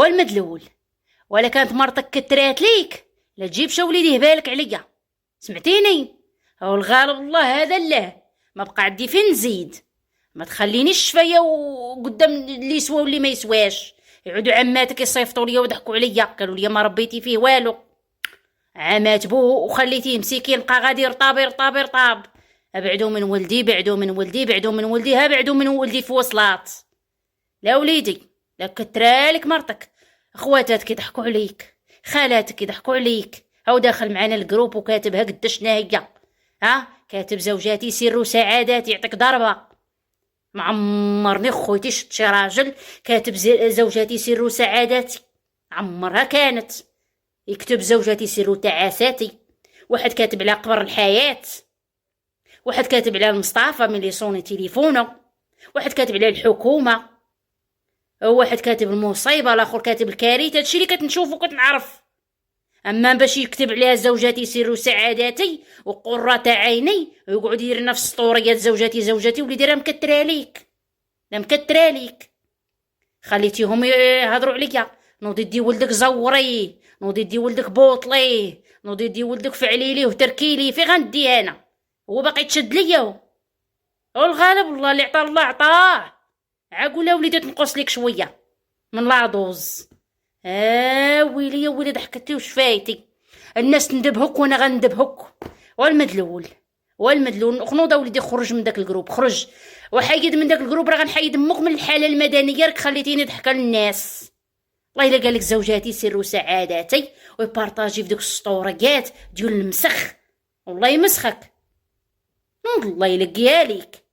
والمدلول، ولا كانت مرتك كترات ليك لا تجيب وليدي بالك عليا، سمعتيني؟ او الغالب الله هذا الله، ما بقى عندي فين نزيد. ما تخلينيش شفيه وقدام اللي يسوى واللي ما يسواش. يعودوا عماتك يصيفطوا لي ويضحكوا عليا، قالوا لي ما ربيتي فيه والو، عمات بوه وخليتيه مسكين بقى غادي يرطاب. ابعدوا من ولدي، بعدوا من ولدي، بعدوا من ولدي، ها بعدوا من ولدي في وصلات. لا وليدي، لا كترالك مرتك، اخواتك يضحكوا عليك، خالاتك يضحكوا عليك. هاو داخل معنا الجروب وكاتبها قداشنا هي، ها كاتب زوجاتي سر وسعادات، يعطيك ضربه. معمرني خويتي شفت شي راجل كاتب زوجاتي سر وسعاداتي، عمرها كانت. يكتب زوجاتي سر تعاساتي، واحد كاتب على قبر الحياة، واحد كاتب على المصطفى من اللي صوني تليفونه، واحد كاتب على الحكومة، واحد كاتب المصيبة، الاخر كاتب الكارثة. هادشي اللي كتنشوف وكتنعرف. اما باش يكتب عليها زوجاتي سر سعادتي وقرة عيني ويقعد يدير نفس سطوريات زوجاتي واللي دايره مكتراليك، لا مكتراليك. خليتيهم يهضروا عليا، نوضي دي ولدك زوري، نوضي دي ولدك بوطلي، نوضي دي ولدك فعليلي وتركيلي. في غندي انا؟ هو باقي تشد ليا. والغالب الله اللي عطاه الله عطاه. عاقولا وليدي تنقص ليك شويه من لاضوز. ويلي يا ولي ضحكتي وشفايتي. الناس تندبهك وانا غندبهك. والمدلول خنوضه وليدي، خرج من داك الجروب، خرج وحيد من داك الجروب. راه غنحيد امك من الحاله المدنيه، راك خليتيني ضحك للناس. الله الا قالك زوجاتي سر وسعاداتي ويبارطاجي في ديك السطوريات ديال المسخ، والله يمسخك، والله الا قاليك.